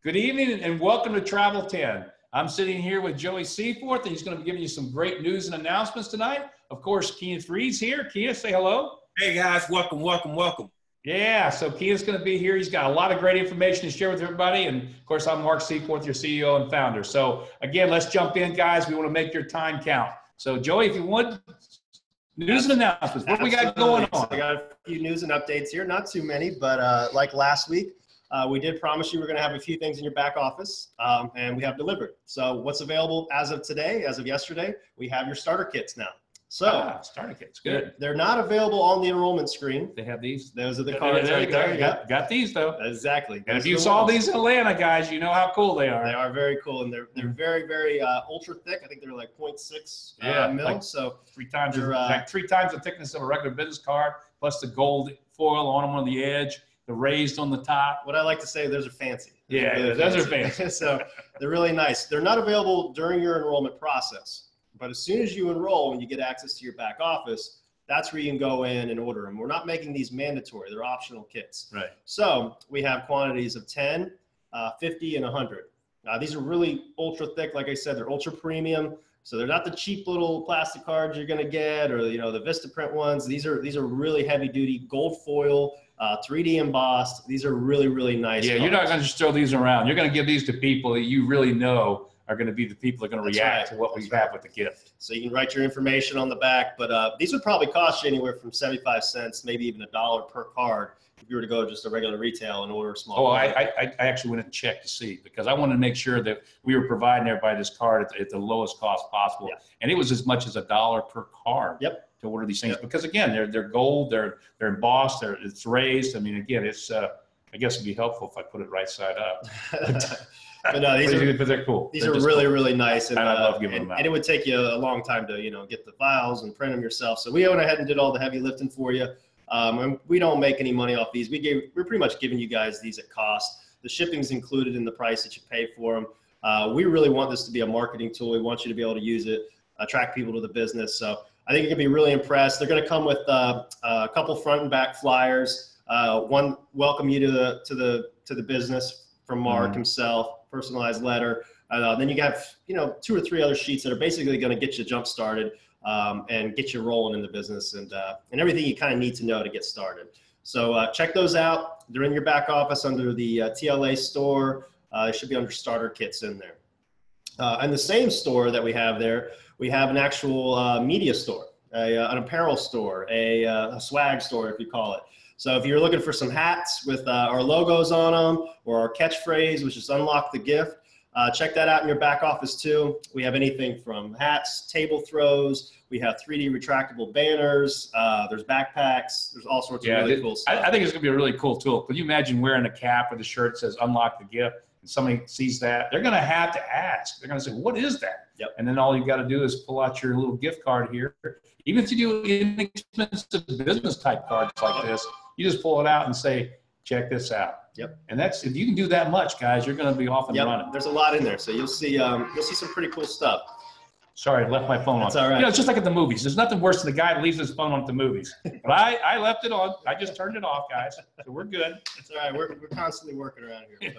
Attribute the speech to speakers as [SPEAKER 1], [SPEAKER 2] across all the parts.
[SPEAKER 1] Good evening and welcome to Travel 10. I'm sitting here with Joey Seaforth, and he's going to be giving you some great news and announcements tonight. Of course, Keenan Reed's here. Keenan, say hello.
[SPEAKER 2] Hey guys, welcome.
[SPEAKER 1] Yeah, so Keenan's going to be here. He's got a lot of great information to share with everybody. And of course, I'm Mark Seaforth, your CEO and founder. So again, let's jump in, guys. We want to make your time count. So Joey, if you would, news and announcements. What we got going on?
[SPEAKER 3] I got a few news and updates here. Not too many, but like last week, we did promise you we're going to have a few things in your back office, and we have delivered. So what's available as of today, as of yesterday, we have your starter kits now. So
[SPEAKER 1] starter kits, good.
[SPEAKER 3] They're not available on the enrollment screen.
[SPEAKER 1] They have these.
[SPEAKER 3] Those are the cards right there.
[SPEAKER 1] Got these though.
[SPEAKER 3] Exactly.
[SPEAKER 1] And if you saw these in Atlanta, guys, you know how cool they are.
[SPEAKER 3] They are very cool, and they're very, very ultra thick. I think they're like 0.6 mil.
[SPEAKER 1] Like
[SPEAKER 3] so
[SPEAKER 1] three times the thickness of a regular business card, plus the gold foil on the edge, the raised on the top.
[SPEAKER 3] What I like to say, those are fancy.
[SPEAKER 1] Those are fancy.
[SPEAKER 3] So they're really nice. They're not available during your enrollment process. But as soon as you enroll and you get access to your back office, that's where you can go in and order them. We're not making these mandatory. They're optional kits.
[SPEAKER 1] Right.
[SPEAKER 3] So we have quantities of 10, 50, and 100. These are really ultra thick. Like I said, they're ultra premium. So they're not the cheap little plastic cards you're going to get, or the Vistaprint ones. These are really heavy duty, gold foil, 3D embossed. These are really, really nice.
[SPEAKER 1] Yeah,
[SPEAKER 3] cards.
[SPEAKER 1] You're not going to just throw these around. You're going to give these to people that you really know are going to be the people that are going to react to what we have with the gift.
[SPEAKER 3] So you can write your information on the back, but these would probably cost you anywhere from 75 cents, maybe even $1 per card if you were to go just a regular retail and order a small.
[SPEAKER 1] Oh, I actually went and checked to see, because I wanted to make sure that we were providing everybody this card at the lowest cost possible. Yeah. And it was as much as $1 per card.
[SPEAKER 3] Yep.
[SPEAKER 1] To order these things, because again, they're gold, they're embossed, it's raised. I mean, again, it's I guess it'd be helpful if I put it right side up.
[SPEAKER 3] But no,
[SPEAKER 1] but they're cool.
[SPEAKER 3] These are really, really nice,
[SPEAKER 1] and I love giving them out.
[SPEAKER 3] And it would take you a long time to get the files and print them yourself. So we went ahead and did all the heavy lifting for you. And we don't make any money off these. We're pretty much giving you guys these at cost. The shipping's included in the price that you pay for them. We really want this to be a marketing tool. We want you to be able to use it, attract people to the business. So I think you're gonna be really impressed. They're gonna come with a couple front and back flyers. One welcome you to the business from Mark himself. Personalized letter. Then you have 2 or 3 other sheets that are basically going to get you jump started and get you rolling in the business and everything you kind of need to know to get started. So check those out. They're in your back office under the TLA store. It should be under starter kits in there. And the same store that we have there, we have an actual media store, an apparel store, a swag store if you call it. So if you're looking for some hats with our logos on them, or our catchphrase, which is unlock the gift, check that out in your back office too. We have anything from hats, table throws, we have 3D retractable banners, there's backpacks, there's all sorts of really cool stuff.
[SPEAKER 1] I think it's gonna be a really cool tool. Could you imagine wearing a cap with a shirt that says unlock the gift, and somebody sees that? They're gonna have to ask. They're gonna say, what is that?
[SPEAKER 3] Yep.
[SPEAKER 1] And then all you gotta do is pull out your little gift card here. Even if you do inexpensive business type cards like this, you just pull it out and say, check this out.
[SPEAKER 3] Yep.
[SPEAKER 1] And if you can do that much, guys, you're going to be off and running.
[SPEAKER 3] There's a lot in there, so you'll see some pretty cool stuff.
[SPEAKER 1] Sorry, I left my phone on.
[SPEAKER 3] That's all right.
[SPEAKER 1] It's just like at the movies. There's nothing worse than the guy that leaves his phone on at the movies. But I left it on. I just turned it off, guys. So we're good.
[SPEAKER 3] It's all right. We're constantly working around here.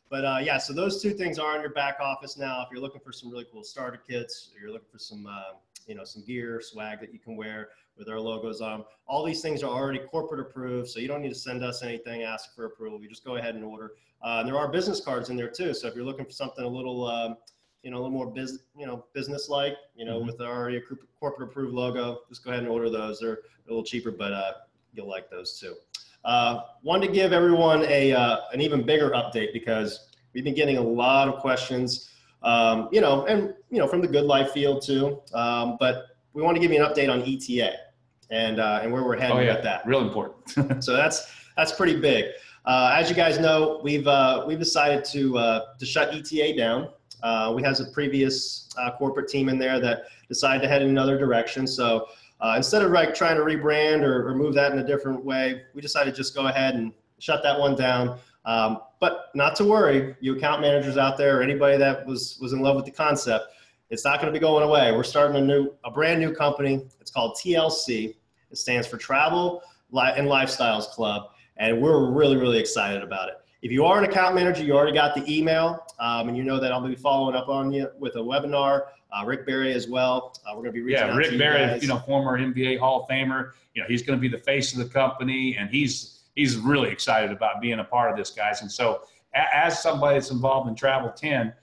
[SPEAKER 3] But so those 2 things are in your back office now. If you're looking for some really cool starter kits, or you're looking for some some gear, swag that you can wear with our logos on. All these things are already corporate approved, so you don't need to send us anything, ask for approval. You just go ahead and order. And there are business cards in there too. So if you're looking for something a little, a little more business-like, with already a corporate approved logo, just go ahead and order those. They're a little cheaper, but you'll like those too. Wanted to give everyone an even bigger update, because we've been getting a lot of questions, from the Good Life field too. But we want to give you an update on ETA and where we're heading with that.
[SPEAKER 1] Real important.
[SPEAKER 3] So that's pretty big. As you guys know, we've decided to shut ETA down. We have a previous corporate team in there that decided to head in another direction. So instead of trying to rebrand or move that in a different way, we decided to just go ahead and shut that one down. But not to worry, you account managers out there, or anybody that was in love with the concept, it's not going to be going away. We're starting a brand new company. It's called TLC. It stands for Travel and Lifestyles Club, and we're really, really excited about it. If you are an account manager, you already got the email, and you know that I'll be following up on you with a webinar. Rick Barry as well. We're going to be reaching out to you guys.
[SPEAKER 1] Rick Barry, you know, former NBA Hall of Famer. You know, he's going to be the face of the company, and he's really excited about being a part of this, guys. And so, as somebody that's involved in Travel 10,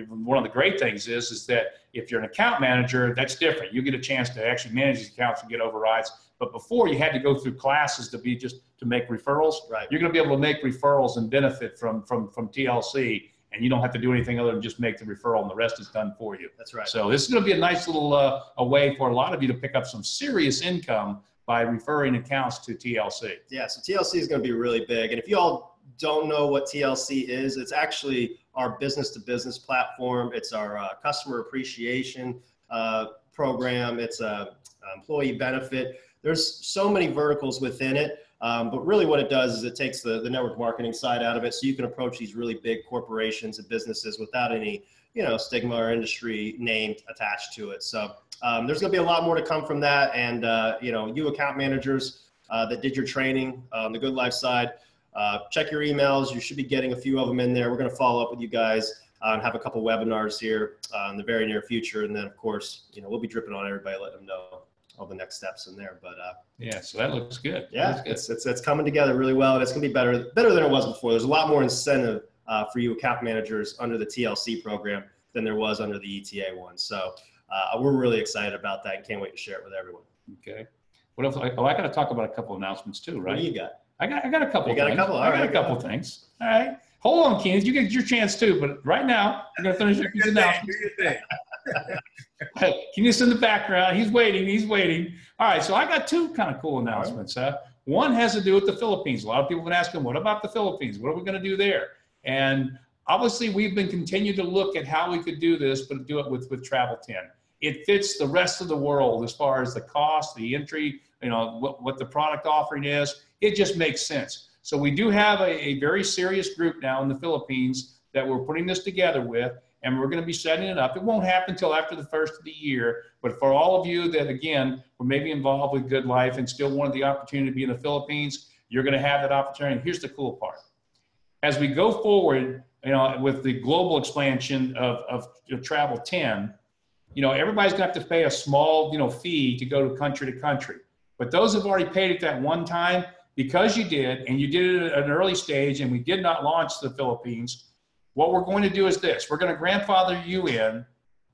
[SPEAKER 1] one of the great things is that if you're an account manager, that's different. You get a chance to actually manage these accounts and get overrides. But before, you had to go through classes to make referrals.
[SPEAKER 3] Right.
[SPEAKER 1] You're going to be able to make referrals and benefit from TLC, and you don't have to do anything other than just make the referral, and the rest is done for you.
[SPEAKER 3] That's right.
[SPEAKER 1] So this is going to be a nice little a way for a lot of you to pick up some serious income by referring accounts to TLC.
[SPEAKER 3] Yeah, so TLC is going to be really big. And if you all don't know what TLC is, it's actually our business-to-business platform. It's our customer appreciation program. It's a employee benefit. There's so many verticals within it, but really what it does is it takes the network marketing side out of it, so you can approach these really big corporations and businesses without any, you know, stigma or industry name attached to it. So there's going to be a lot more to come from that. And you know, you account managers that did your training on the Good Life side, check your emails. You should be getting a few of them in there. We're going to follow up with you guys and have a couple webinars here in the very near future. And then, of course, you know, we'll be dripping on everybody, letting them know all the next steps in there. But
[SPEAKER 1] yeah, so that looks good.
[SPEAKER 3] Yeah, it's coming together really well, and it's going to be better than it was before. There's a lot more incentive for you account managers under the TLC program than there was under the ETA one. So we're really excited about that and can't wait to share it with everyone.
[SPEAKER 1] Okay. What else? Oh, I got to talk about a couple announcements too, right?
[SPEAKER 3] What do you got?
[SPEAKER 1] I got a couple.
[SPEAKER 3] You got
[SPEAKER 1] things.
[SPEAKER 3] a couple?
[SPEAKER 1] I got a couple things. All right. Hold on, Keenan. You get your chance too, but right now I'm going to finish up these announcements. Keenan's in the background. He's waiting. All right. So I got two kind of cool announcements. One has to do with the Philippines. A lot of people have been asking, what about the Philippines? What are we going to do there? And obviously, we've been continuing to look at how we could do this, but do it with Travel 10. It fits the rest of the world as far as the cost, the entry, you know, what the product offering is. It just makes sense. So we do have a very serious group now in the Philippines that we're putting this together with, and we're going to be setting it up. It won't happen until after the first of the year, but for all of you that, again, were maybe involved with Good Life and still wanted the opportunity to be in the Philippines, you're going to have that opportunity. Here's the cool part. As we go forward, you know, with the global expansion of Travel 10, you know, everybody's going to have to pay a small, you know, fee to go to country. But those have already paid it that one time, because you did, and you did it at an early stage, and we did not launch the Philippines. What we're going to do is this. We're going to grandfather you in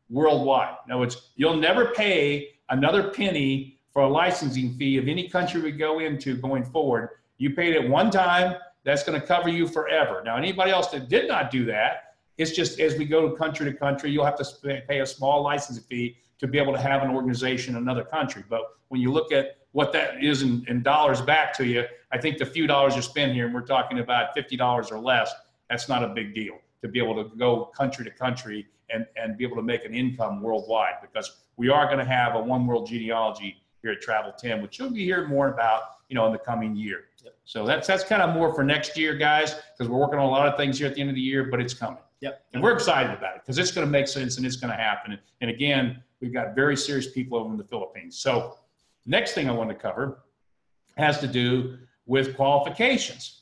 [SPEAKER 1] worldwide. Now, you'll never pay another penny for a licensing fee of any country we go into going forward. You paid it one time. That's going to cover you forever. Now, anybody else that did not do that, it's just as we go to country, you'll have to pay a small licensing fee to be able to have an organization in another country. But when you look at what that is in dollars back to you, I think the few dollars you spend here, and we're talking about $50 or less, that's not a big deal to be able to go country to country and be able to make an income worldwide, because we are going to have a One World Genealogy here at Travel 10, which you'll be hearing more about, you know, in the coming year. Yep. So that's kind of more for next year, guys, because we're working on a lot of things here at the end of the year, but it's coming.
[SPEAKER 3] Yep.
[SPEAKER 1] And we're excited about it because it's going to make sense and it's going to happen. And again, we've got very serious people over in the Philippines. So next thing I want to cover has to do with qualifications.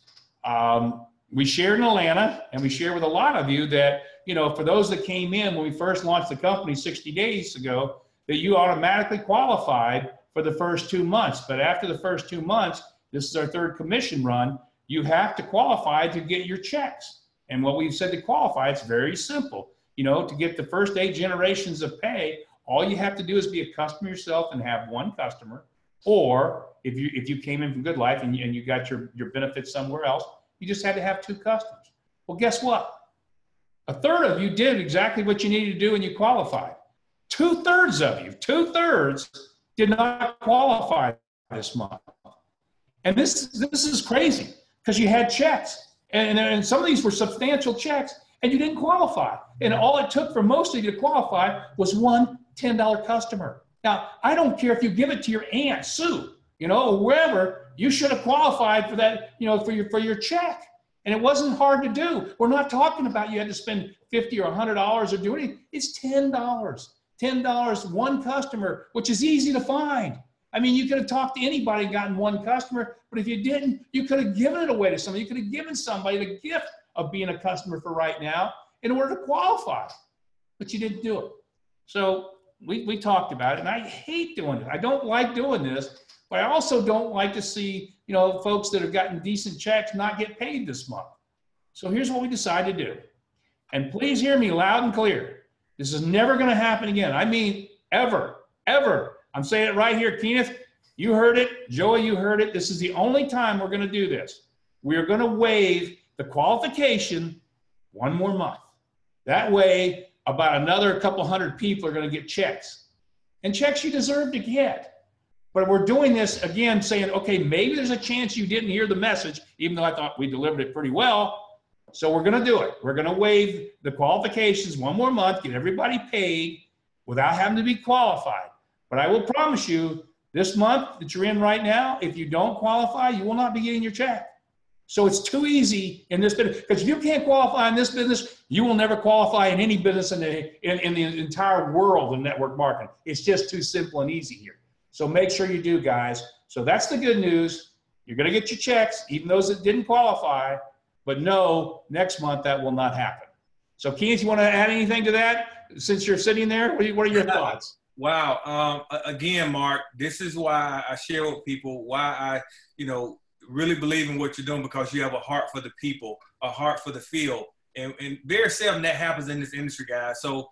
[SPEAKER 1] We shared in Atlanta, and we shared with a lot of you that, you know, for those that came in when we first launched the company 60 days ago, that you automatically qualified for the first 2 months. But after the first 2 months, this is our third commission run, you have to qualify to get your checks. And what we've said to qualify, it's very simple. You know, to get the first 8 generations of pay, all you have to do is be a customer yourself and have one customer. Or if you came in from Good Life and you got your benefits somewhere else, you just had to have 2 customers. Well, guess what? A third of you did exactly what you needed to do and you qualified. 2/3 of you, 2/3 did not qualify this month. And this is crazy because you had checks. And some of these were substantial checks and you didn't qualify. And all it took for most of you to qualify was one $10 customer. Now, I don't care if you give it to your Aunt Sue, you know, or wherever, you should have qualified for that, you know, for your check. And it wasn't hard to do. We're not talking about you had to spend $50 or $100 or do anything. It's $10. $10, one customer, which is easy to find. I mean, you could have talked to anybody and gotten one customer, but if you didn't, you could have given it away to somebody. You could have given somebody the gift of being a customer for Right Now in order to qualify. But you didn't do it. So we talked about it, and I hate doing it. I don't like doing this, but I also don't like to see, folks that have gotten decent checks not get paid this month. So here's what we decided to do. And please hear me loud and clear. This is never going to happen again. I mean, ever. I'm saying it right here. Kenneth, you heard it. Joey, you heard it. This is the only time we're going to do this. We are going to waive the qualification one more month. That way, about another couple hundred people are going to get checks. And checks you deserve to get. But we're doing this, again, saying, okay, maybe there's a chance you didn't hear the message, even though I thought we delivered it pretty well. So we're going to do it. We're going to waive the qualifications one more month, get everybody paid without having to be qualified. But I will promise you, this month that you're in right now, if you don't qualify, you will not be getting your check. So it's too easy in this business, because if you can't qualify in this business, you will never qualify in any business in the entire world of network marketing. It's just too simple and easy here. So make sure you do, guys. So that's the good news. You're going to get your checks, even those that didn't qualify. But no, next month that will not happen. So Kenneth, you want to add anything to that since you're sitting there? What are your thoughts?
[SPEAKER 2] Wow. Again, Mark, this is why I share with people why I, really believe in what you're doing, because you have a heart for the people, a heart for the field. And very seldom that happens in this industry, guys. So,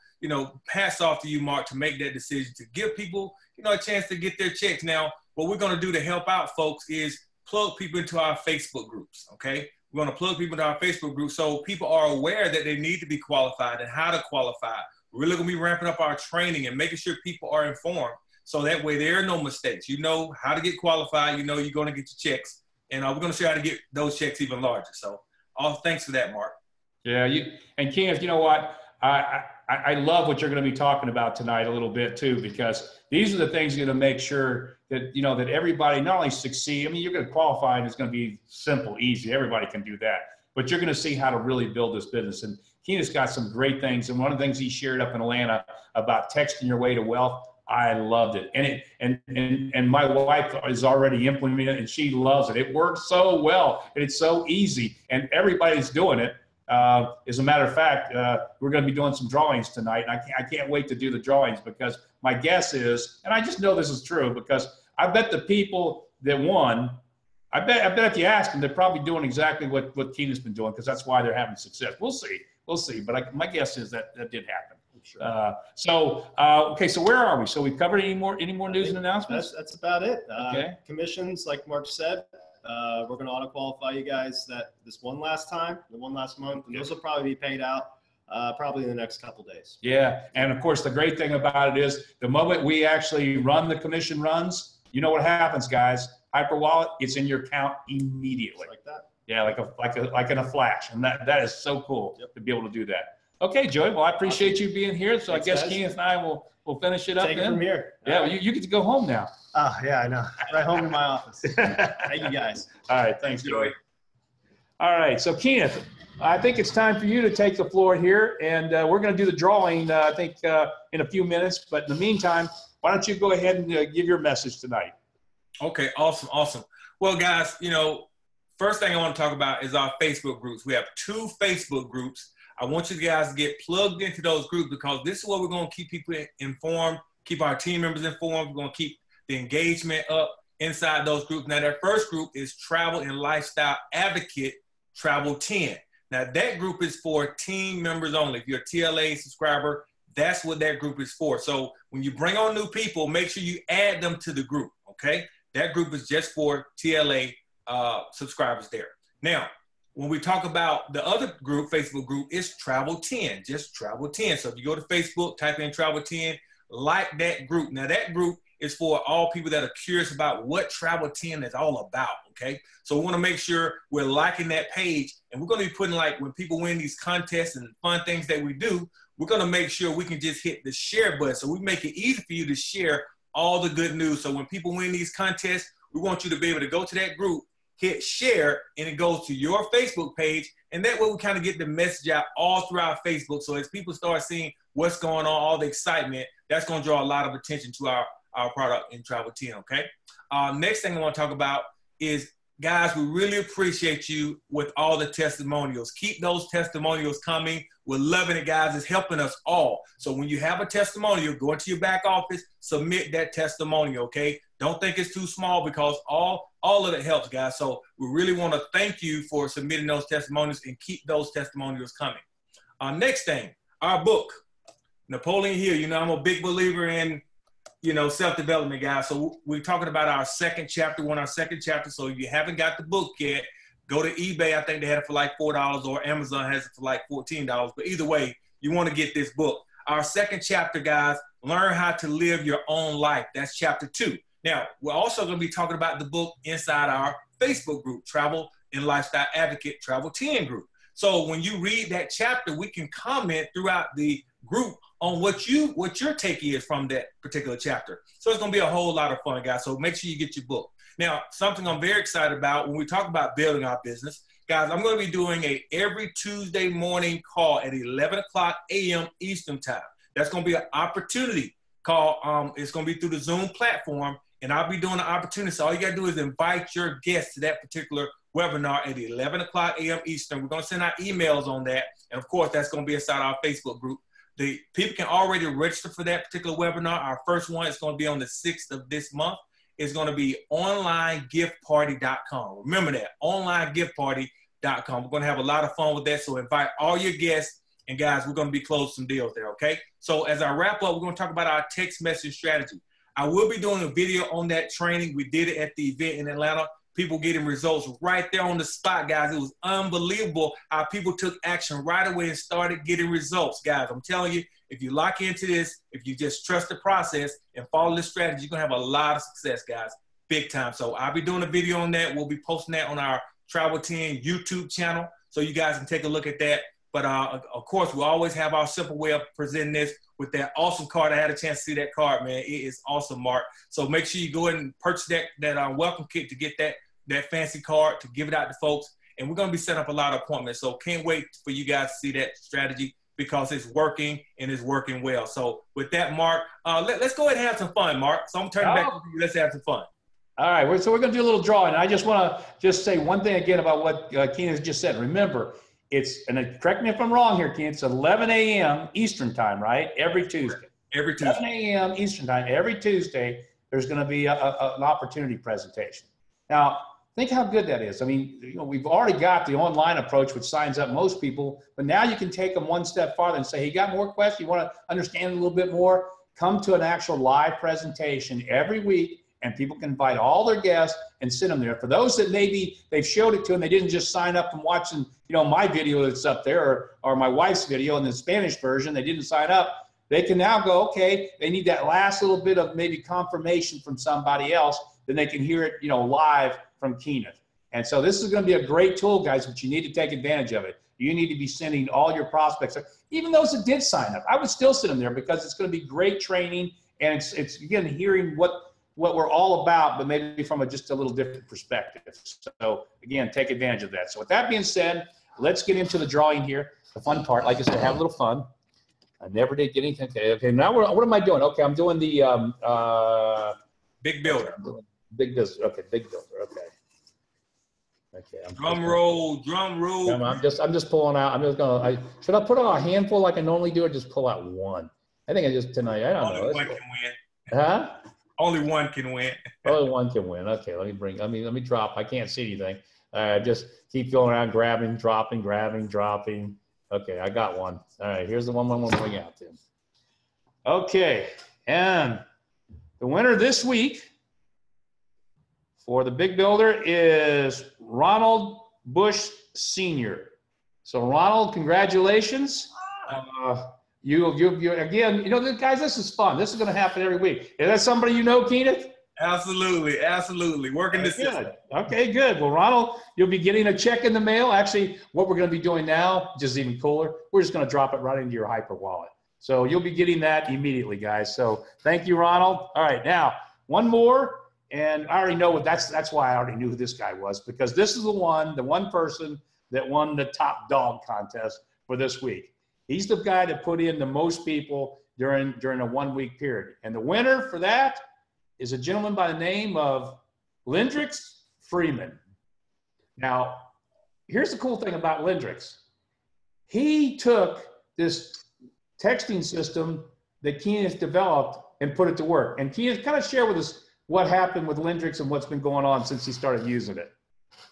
[SPEAKER 2] hats off to you, Mark, to make that decision, to give people, a chance to get their checks. Now, what we're going to do to help out folks is plug people into our Facebook groups, okay? We're going to plug people into our Facebook group so people are aware that they need to be qualified and how to qualify. We're really going to be ramping up our training and making sure people are informed, so that way there are no mistakes. You know how to get qualified. You know you're going to get your checks. And we're going to show you how to get those checks even larger. So thanks for that, Mark.
[SPEAKER 1] Yeah, and Kenneth, you know what? I love what you're going to be talking about tonight a little bit too, because these are the things you're going to make sure that, that everybody not only succeed. I mean, you're going to qualify and it's going to be simple, easy. Everybody can do that. But you're going to see how to really build this business. And Kenneth's got some great things. And one of the things he shared up in Atlanta about texting your way to wealth, I loved it. And my wife is already implementing it, and she loves it. It works so well, and it's so easy, and everybody's doing it. As a matter of fact, we're going to be doing some drawings tonight, and I can't wait to do the drawings, because my guess is, and I just know this is true, because I bet the people that won, I bet if you ask them, they're probably doing exactly what Keenan's been doing, because that's why they're having success. We'll see. But my guess is that did happen. Sure. Okay, so where are we? So we covered any more news and announcements?
[SPEAKER 3] That's about it.
[SPEAKER 1] Okay.
[SPEAKER 3] Commissions, like Mark said, we're going to auto qualify you guys this one last month, and those will probably be paid out probably in the next couple days.
[SPEAKER 1] Yeah, and of course the great thing about it is the moment we actually run the commission runs, you know what happens, guys? HyperWallet, it's in your account immediately.
[SPEAKER 3] Just like that.
[SPEAKER 1] Yeah, like in a flash, and that is so cool to be able to do that. Okay, Joey. Well, I appreciate you being here. So thanks, I guess Kenneth and I will finish it up.
[SPEAKER 3] Take it from here.
[SPEAKER 1] Yeah, well, you get to go home now.
[SPEAKER 3] Oh, yeah, I know. Right home in my office. Thank you, guys.
[SPEAKER 1] All right, thanks, Joey. All right, so Kenneth, I think it's time for you to take the floor here, and we're going to do the drawing, I think, in a few minutes. But in the meantime, why don't you go ahead and give your message tonight?
[SPEAKER 2] Okay, awesome. Well, guys, first thing I want to talk about is our Facebook groups. We have 2 Facebook groups. I want you guys to get plugged into those groups, because this is where we're going to keep people informed, keep our team members informed. We're going to keep the engagement up inside those groups. Now, that first group is Travel and Lifestyle Advocate Travel 10. Now, that group is for team members only. If you're a TLA subscriber, that's what that group is for. So when you bring on new people, make sure you add them to the group, okay? That group is just for TLA subscribers there. Now, when we talk about the other group, Facebook group, is Travel 10, just Travel 10. So if you go to Facebook, type in Travel 10, like that group. Now that group is for all people that are curious about what Travel 10 is all about, okay? So we want to make sure we're liking that page, and we're going to be putting, like, when people win these contests and fun things that we do, we're going to make sure we can just hit the share button. So we make it easy for you to share all the good news. So when people win these contests, we want you to be able to go to that group, hit share, and it goes to your Facebook page. And that way we kind of get the message out all throughout Facebook. So as people start seeing what's going on, all the excitement, that's going to draw a lot of attention to our product in Travel 10, okay? Next thing I want to talk about is guys, we really appreciate you with all the testimonials. Keep those testimonials coming. We're loving it, guys. It's helping us all. So when you have a testimonial, go into your back office, submit that testimonial, okay? Don't think it's too small, because all of it helps, guys. So we really want to thank you for submitting those testimonials, and keep those testimonials coming. Next thing, our book, Napoleon Hill. You know, I'm a big believer in, you know, self-development, guys. So we're talking about our second chapter, our second chapter. So if you haven't got the book yet, go to eBay. I think they had it for like $4, or Amazon has it for like $14. But either way, you want to get this book. Our second chapter, guys, learn how to live your own life. That's chapter 2. Now, we're also going to be talking about the book inside our Facebook group, Travel and Lifestyle Advocate Travel 10 group. So when you read that chapter, we can comment throughout the group on what your take is from that particular chapter. So it's going to be a whole lot of fun, guys. So make sure you get your book. Now, something I'm very excited about when we talk about building our business, guys, I'm going to be doing a every Tuesday morning call at 11 o'clock a.m. Eastern time. That's going to be an opportunity call. It's going to be through the Zoom platform, and I'll be doing an opportunity. So all you got to do is invite your guests to that particular webinar at 11 o'clock a.m. Eastern. We're going to send out emails on that. And of course, that's going to be inside our Facebook group. The people can already register for that particular webinar. Our first one is going to be on the 6th of this month. It's going to be onlinegiftparty.com. Remember that, onlinegiftparty.com. We're going to have a lot of fun with that. So invite all your guests, and guys, we're going to be closing some deals there, okay? So as I wrap up, we're going to talk about our text message strategy. I will be doing a video on that training. We did it at the event in Atlanta. People getting results right there on the spot, guys. It was unbelievable how people took action right away and started getting results, guys. I'm telling you, if you lock into this, if you just trust the process and follow this strategy, you're going to have a lot of success, guys, big time. So I'll be doing a video on that. We'll be posting that on our Travel 10 YouTube channel, so you guys can take a look at that. But of course, we always have our simple way of presenting this with that awesome card. I had a chance to see that card, man. It is awesome, Mark. So make sure you go ahead and purchase that welcome kit to get that fancy card, to give it out to folks. And we're going to be setting up a lot of appointments. So can't wait for you guys to see that strategy, because it's working, and it's working well. So with that, Mark, let's go ahead and have some fun, Mark. So I'm turning back to you. Let's have some fun.
[SPEAKER 1] All right. So we're going to do a little drawing. I just want to say one thing again about what Keenan has just said. Remember, and correct me if I'm wrong here, Keenan, it's 11 a.m. Eastern time, right? Every Tuesday.
[SPEAKER 2] Every Tuesday.
[SPEAKER 1] 11 a.m. Eastern time. Every Tuesday, there's going to be an opportunity presentation. Now, think how good that is. I mean, you know, we've already got the online approach, which signs up most people, but now you can take them one step farther and say, hey, you got more questions? You want to understand a little bit more? Come to an actual live presentation every week, and people can invite all their guests and sit them there. For those that maybe they've showed it to and they didn't just sign up from watching, you know, my video that's up there, or my wife's video in the Spanish version, they didn't sign up. They can now go, okay, they need that last little bit of maybe confirmation from somebody else, then they can hear it, you know, live from Keenan. And so this is going to be a great tool, guys, but you need to take advantage of it. You need to be sending all your prospects, even those that did sign up. I would still send them there, because it's going to be great training, and it's again, hearing what we're all about, but maybe from just a little different perspective. So again, take advantage of that. So with that being said, let's get into the drawing here. The fun part, like I said, have a little fun. I never did get anything. Okay, now what am I doing? Okay, I'm doing the
[SPEAKER 2] Big Builder.
[SPEAKER 1] Big Builder. Okay, Big Builder. Okay.
[SPEAKER 2] Drum roll.
[SPEAKER 1] I'm just pulling out. I'm just gonna. Should I put out a handful like I normally do, or just pull out one? I think I just tonight. I don't know.
[SPEAKER 2] Only one can win.
[SPEAKER 1] Huh?
[SPEAKER 2] Only one can win.
[SPEAKER 1] Only one can win. Okay, let me drop. I can't see anything. Just keep going around, grabbing, dropping, grabbing, dropping. Okay, I got one. All right, here's the one I'm going to bring out then. Okay, and the winner this week for the Big Builder is Ronald Bush Sr. So Ronald, congratulations. You again, you know, guys, this is fun. This is going to happen every week. Is that somebody you know, Keenan?
[SPEAKER 2] Absolutely. Working this system.
[SPEAKER 1] Okay, good. Well, Ronald, you'll be getting a check in the mail. Actually, what we're going to be doing now, just even cooler, we're just going to drop it right into your Hyper wallet. So you'll be getting that immediately, guys. So thank you, Ronald. All right, now one more, and I already know that's why I already knew who this guy was, because this is the one person that won the top dog contest for this week. He's the guy that put in the most people during a 1 week period. And the winner for that is a gentleman by the name of Lindrix Freeman. Now, here's the cool thing about Lendrix. He took this texting system that Keenan has developed and put it to work. And Keenan, kind of share with us what happened with Lendrix and what's been going on since he started using it.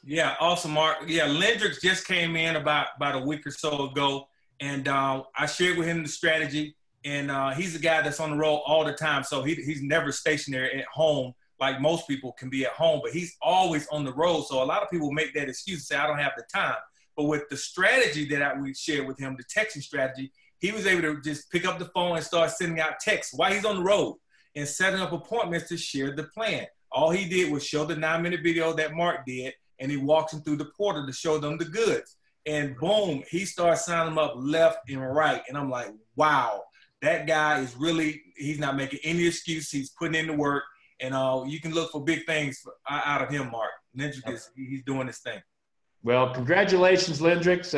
[SPEAKER 2] Yeah, awesome, Mark. Yeah, Lendrix just came in about a week or so ago, and I shared with him the strategy. And he's a guy that's on the road all the time, so he's never stationary at home like most people can be at home, but he's always on the road. So a lot of people make that excuse and say, I don't have the time. But with the strategy that we shared with him, the texting strategy, he was able to just pick up the phone and start sending out texts while he's on the road and setting up appointments to share the plan. All he did was show the 9-minute video that Mark did, and he walks them through the portal to show them the goods. And boom, he starts signing them up left and right. And I'm like, wow, that guy is really, he's not making any excuse. He's putting in the work. And you can look for big things out of him, Mark. Lendrix, he's doing his thing.
[SPEAKER 1] Well, congratulations, Lendrix.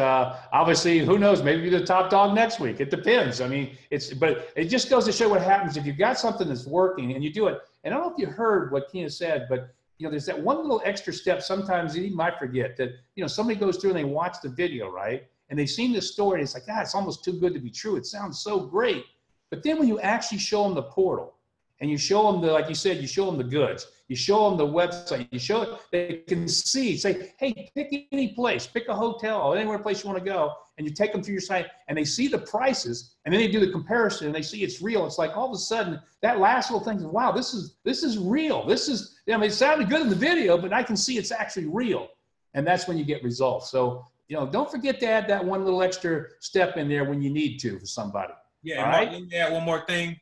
[SPEAKER 1] Obviously, who knows? Maybe you're the top dog next week. It depends. I mean, but it just goes to show what happens if you've got something that's working and you do it. And I don't know if you heard what Keenan said, but there's that one little extra step sometimes you might forget that, somebody goes through and they watch the video, right? And they've seen this story and it's like, it's almost too good to be true. It sounds so great. But then when you actually show them the portal and you show them like you said, you show them the goods, you show them the website, you show it, they can see, say, hey, pick any place, pick a hotel or anywhere place you want to go. And you take them through your site and they see the prices and then they do the comparison and they see it's real. It's like all of a sudden that last little thing, wow, this is real. It sounded good in the video, but I can see it's actually real. And that's when you get results. So, don't forget to add that one little extra step in there when you need to for somebody.
[SPEAKER 2] Yeah. All right. Let me add one more thing.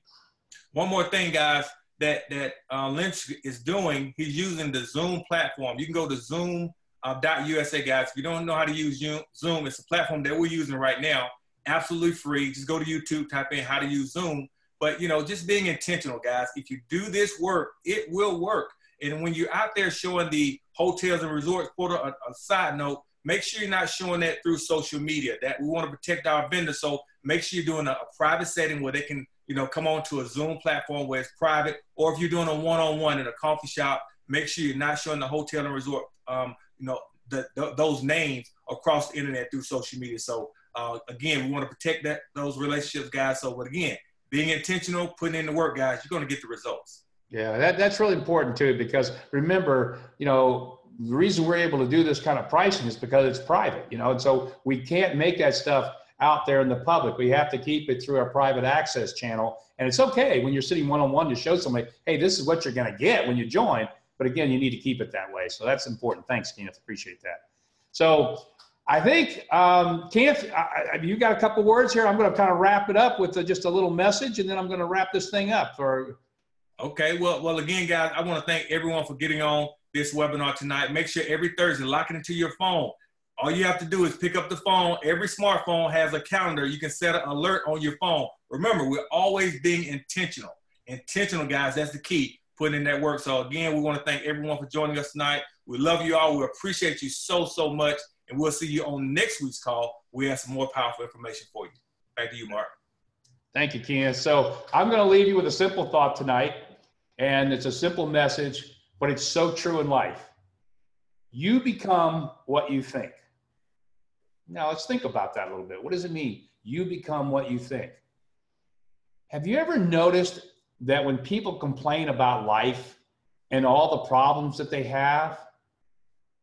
[SPEAKER 2] One more thing, guys, that Lynch is doing. He's using the Zoom platform. You can go to Zoom.USA, guys. If you don't know how to use Zoom, it's a platform that we're using right now. Absolutely free. Just go to YouTube, type in how to use Zoom. But, just being intentional, guys. If you do this work, it will work. And when you're out there showing the hotels and resorts portal, a side note, make sure you're not showing that through social media. That we want to protect our vendors. So make sure you're doing a private setting where they can, come on to a Zoom platform where it's private, or if you're doing a one-on-one in a coffee shop, make sure you're not showing the hotel and resort, those names across the internet through social media. So again, we want to protect those relationships, guys. So, but again, being intentional, putting in the work, guys, you're going to get the results.
[SPEAKER 1] Yeah, that's really important too, because remember, the reason we're able to do this kind of pricing is because it's private, and so we can't make that stuff out there in the public. We have to keep it through our private access channel. And it's okay when you're sitting one-on-one to show somebody, hey, this is what you're going to get when you join. But again, you need to keep it that way. So that's important. Thanks, Kenneth. Appreciate that. So I think, Kenneth, you got a couple words here. I'm going to kind of wrap it up with just a little message, and then I'm going to wrap this thing up.
[SPEAKER 2] Okay. Well, again, guys, I want to thank everyone for getting on this webinar tonight. Make sure every Thursday, lock it into your phone. All you have to do is pick up the phone. Every smartphone has a calendar. You can set an alert on your phone. Remember, we're always being intentional. Intentional, guys, that's the key, putting in that work. So again, we want to thank everyone for joining us tonight. We love you all. We appreciate you so, so much. And we'll see you on next week's call. We have some more powerful information for you. Back to you, Mark.
[SPEAKER 1] Thank you, Ken. So I'm going to leave you with a simple thought tonight. And it's a simple message, but it's so true in life. You become what you think. Now, let's think about that a little bit. What does it mean? You become what you think. Have you ever noticed that when people complain about life and all the problems that they have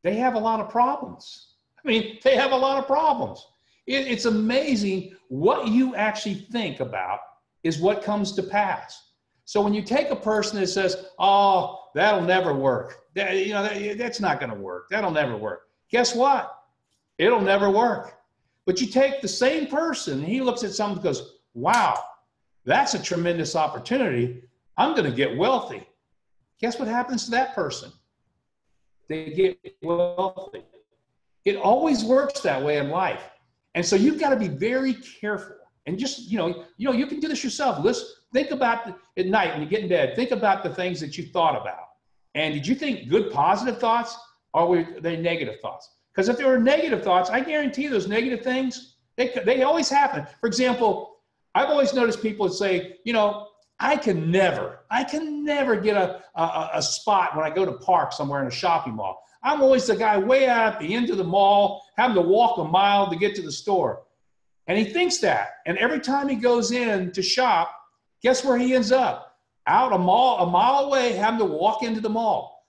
[SPEAKER 1] a lot of problems. I mean, they have a lot of problems. It's amazing what you actually think about is what comes to pass. So when you take a person that says, oh, that'll never work. That's not going to work. That'll never work. Guess what? It'll never work. But you take the same person and he looks at something and goes, wow, that's a tremendous opportunity. I'm going to get wealthy. Guess what happens to that person? They get wealthy. It always works that way in life. And so you've got to be very careful. And just, you can do this yourself. Think about at night when you get in bed, think about the things that you thought about. And did you think good, positive thoughts, or were they negative thoughts? Because if there were negative thoughts, I guarantee those negative things, they always happen. For example, I've always noticed people say, I can never get a spot when I go to park somewhere in a shopping mall. I'm always the guy way out at the end of the mall, having to walk a mile to get to the store. And he thinks that. And every time he goes in to shop, guess where he ends up? Out a mile away, having to walk into the mall.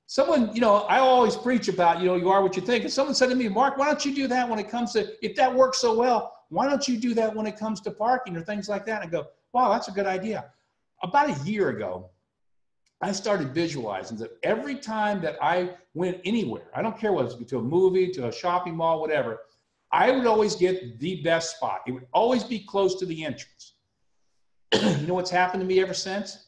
[SPEAKER 1] Someone, I always preach about, you are what you think. And someone said to me, Mark, why don't you do that when it comes to, if that works so well, why don't you do that when it comes to parking or things like that? And I go, wow, that's a good idea. About a year ago, I started visualizing that every time that I went anywhere, I don't care whether it's to a movie, to a shopping mall, whatever, I would always get the best spot. It would always be close to the entrance. You know what's happened to me ever since?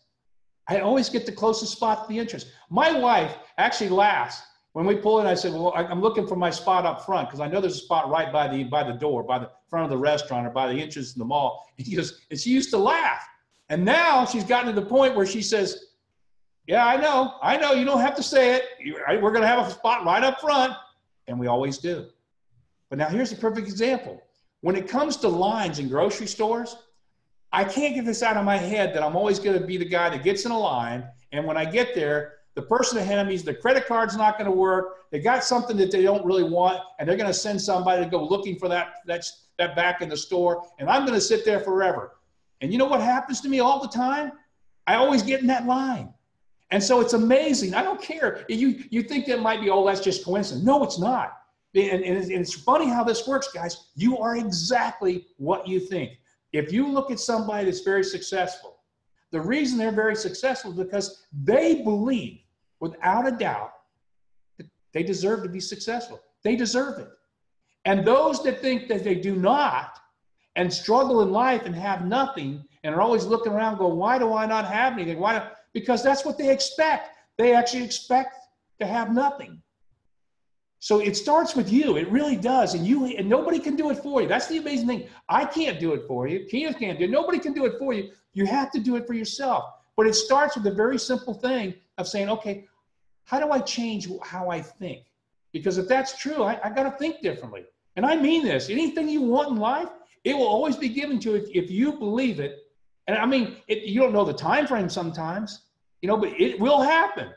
[SPEAKER 1] I always get the closest spot to the entrance. My wife actually laughs when we pull in. I said, well, I'm looking for my spot up front because I know there's a spot right by the door, by the front of the restaurant or by the entrance in the mall. And she used to laugh. And now she's gotten to the point where she says, yeah, I know, you don't have to say it. We're going to have a spot right up front. And we always do. But now here's a perfect example. When it comes to lines in grocery stores, I can't get this out of my head that I'm always going to be the guy that gets in a line. And when I get there, the person ahead of me, the credit card's not going to work. They got something that they don't really want. And they're going to send somebody to go looking for that back in the store. And I'm going to sit there forever. And you know what happens to me all the time? I always get in that line. And so it's amazing. I don't care. You think that might be, oh, that's just coincidence. No, it's not. And it's funny how this works, guys. You are exactly what you think. If you look at somebody that's very successful, the reason they're very successful is because they believe, without a doubt, that they deserve to be successful. They deserve it. And those that think that they do not and struggle in life and have nothing and are always looking around going, why do I not have anything? Because that's what they expect. They actually expect to have nothing. So it starts with you. It really does. And nobody can do it for you. That's the amazing thing. I can't do it for you. Kenneth can't do it. Nobody can do it for you. You have to do it for yourself. But it starts with a very simple thing of saying, okay, how do I change how I think? Because if that's true, I got to think differently. And I mean this. Anything you want in life, it will always be given to you if you believe it. And I mean, you don't know the time frame sometimes, but it will happen.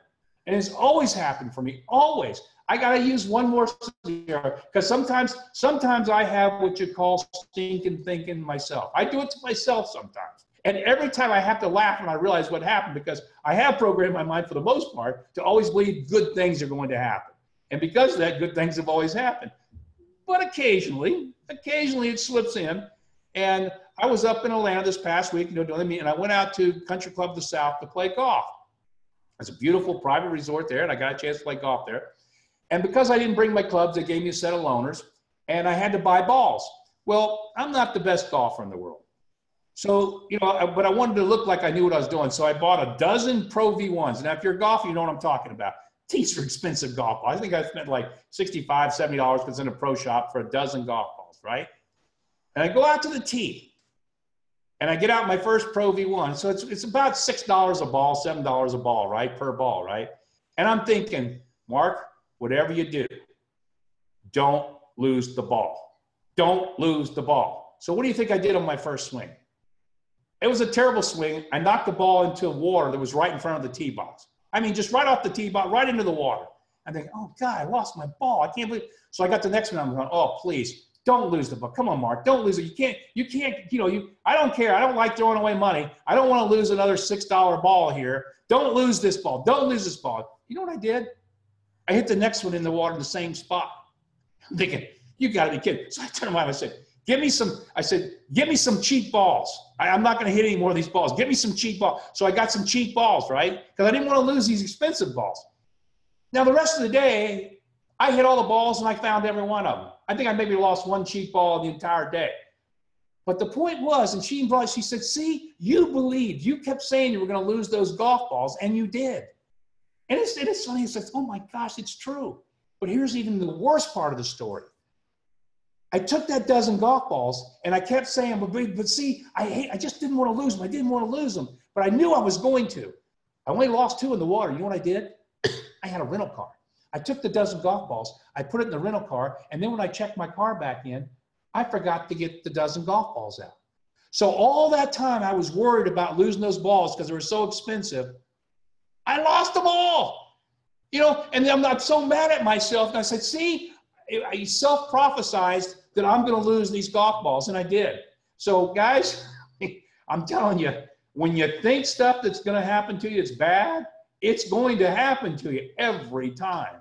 [SPEAKER 1] And it's always happened for me, always. I got to use one more scenario because sometimes I have what you call stinking thinking myself. I do it to myself sometimes. And every time I have to laugh when I realize what happened because I have programmed my mind for the most part to always believe good things are going to happen. And because of that, good things have always happened. But occasionally it slips in. And I was up in Atlanta this past week, doing the meeting, and I went out to Country Club of the South to play golf. It's a beautiful private resort there, and I got a chance to play golf there. And because I didn't bring my clubs, they gave me a set of loaners, and I had to buy balls. Well, I'm not the best golfer in the world. So, but I wanted to look like I knew what I was doing. So I bought a dozen Pro V1s. Now, if you're a golfer, you know what I'm talking about. These are expensive golf balls. I think I spent like $65, $70 because in a pro shop for a dozen golf balls, right? And I go out to the tee. And I get out my first Pro V1. So it's about $6 a ball, $7 a ball, right? Per ball, right? And I'm thinking, Mark, whatever you do, don't lose the ball. Don't lose the ball. So what do you think I did on my first swing? It was a terrible swing. I knocked the ball into water that was right in front of the tee box. I mean, just right off the tee box, right into the water. I think, oh, God, I lost my ball. I can't believe it. So I got the next one. I'm going, oh, please. Don't lose the ball. Come on, Mark. Don't lose it. You can't, I don't care. I don't like throwing away money. I don't want to lose another $6 ball here. Don't lose this ball. Don't lose this ball. You know what I did? I hit the next one in the water in the same spot. I'm thinking, you got to be kidding. So I turned around and I said, give me some cheap balls. I'm not going to hit any more of these balls. Give me some cheap balls. So I got some cheap balls, right? Because I didn't want to lose these expensive balls. Now, the rest of the day, I hit all the balls and I found every one of them. I think I maybe lost one cheap ball the entire day. But the point was, and she said, see, you believed. You kept saying you were going to lose those golf balls, and you did. And it's funny. It's like, oh, my gosh, it's true. But here's even the worst part of the story. I took that dozen golf balls, and I kept saying, but see, I just didn't want to lose them. I didn't want to lose them. But I knew I was going to. I only lost 2 in the water. You know what I did? I had a rental car. I took the dozen golf balls, I put it in the rental car, and then when I checked my car back in, I forgot to get the dozen golf balls out. So all that time I was worried about losing those balls because they were so expensive. I lost them all. You know, and I'm not so mad at myself. And I said, see, I self-prophesized that I'm going to lose these golf balls, and I did. So guys, I'm telling you, when you think stuff that's going to happen to you is bad, it's going to happen to you every time.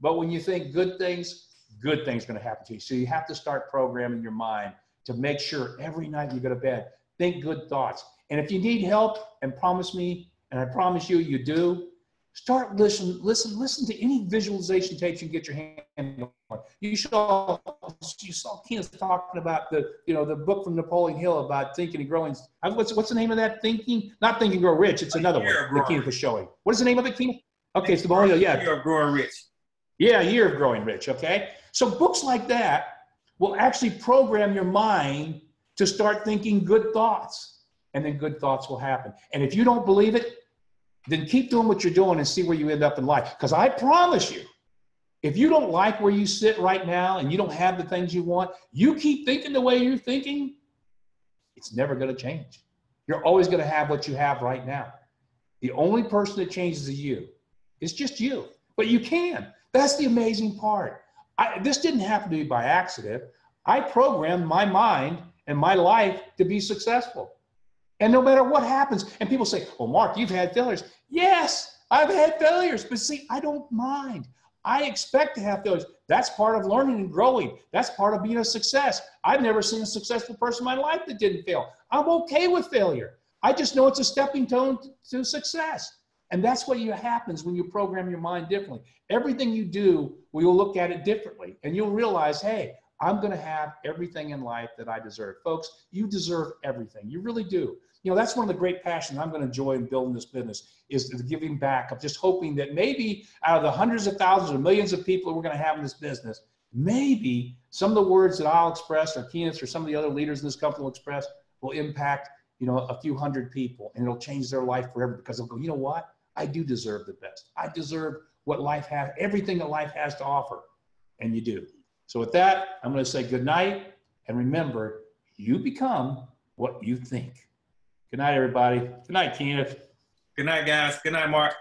[SPEAKER 1] But when you think good things are going to happen to you. So you have to start programming your mind to make sure every night you go to bed, think good thoughts. And if you need help, and promise me, and I promise you, you do, start listen to any visualization tapes you can get your hand on. You saw Keenan talking about the book from Napoleon Hill about thinking and growing. What's the name of that? Not Think and Grow Rich. It's another one that Keenan was showing. What is the name of it, Keenan? Okay, it's Napoleon Hill. Yeah.
[SPEAKER 2] Year of Growing Rich.
[SPEAKER 1] Yeah, Year of Growing Rich. Okay, so books like that will actually program your mind to start thinking good thoughts, and then good thoughts will happen. And if you don't believe it, then keep doing what you're doing and see where you end up in life. Because I promise you, if you don't like where you sit right now and you don't have the things you want, you keep thinking the way you're thinking, it's never going to change. You're always going to have what you have right now. The only person that changes is you. It's just you. But you can. That's the amazing part. This didn't happen to me by accident. I programmed my mind and my life to be successful. And no matter what happens, and people say, well, Mark, you've had failures. Yes, I've had failures, but see, I don't mind. I expect to have failures. That's part of learning and growing. That's part of being a success. I've never seen a successful person in my life that didn't fail. I'm okay with failure. I just know it's a stepping stone to success. And that's what happens when you program your mind differently. Everything you do, you'll look at it differently, and you'll realize, hey, I'm going to have everything in life that I deserve. Folks, you deserve everything. You really do. You know, that's one of the great passions I'm going to enjoy in building this business, is the giving back. I'm just hoping that maybe out of the hundreds of thousands or millions of people we're going to have in this business, maybe some of the words that I'll express, or Keenan or some of the other leaders in this company will express, will impact, a few hundred people, and it'll change their life forever, because they'll go, you know what? I do deserve the best. I deserve what life has, everything that life has to offer. And you do. So with that, I'm going to say good night. And remember, you become what you think. Good night, everybody. Good night, Keenan.
[SPEAKER 2] Good night, guys. Good night, Mark.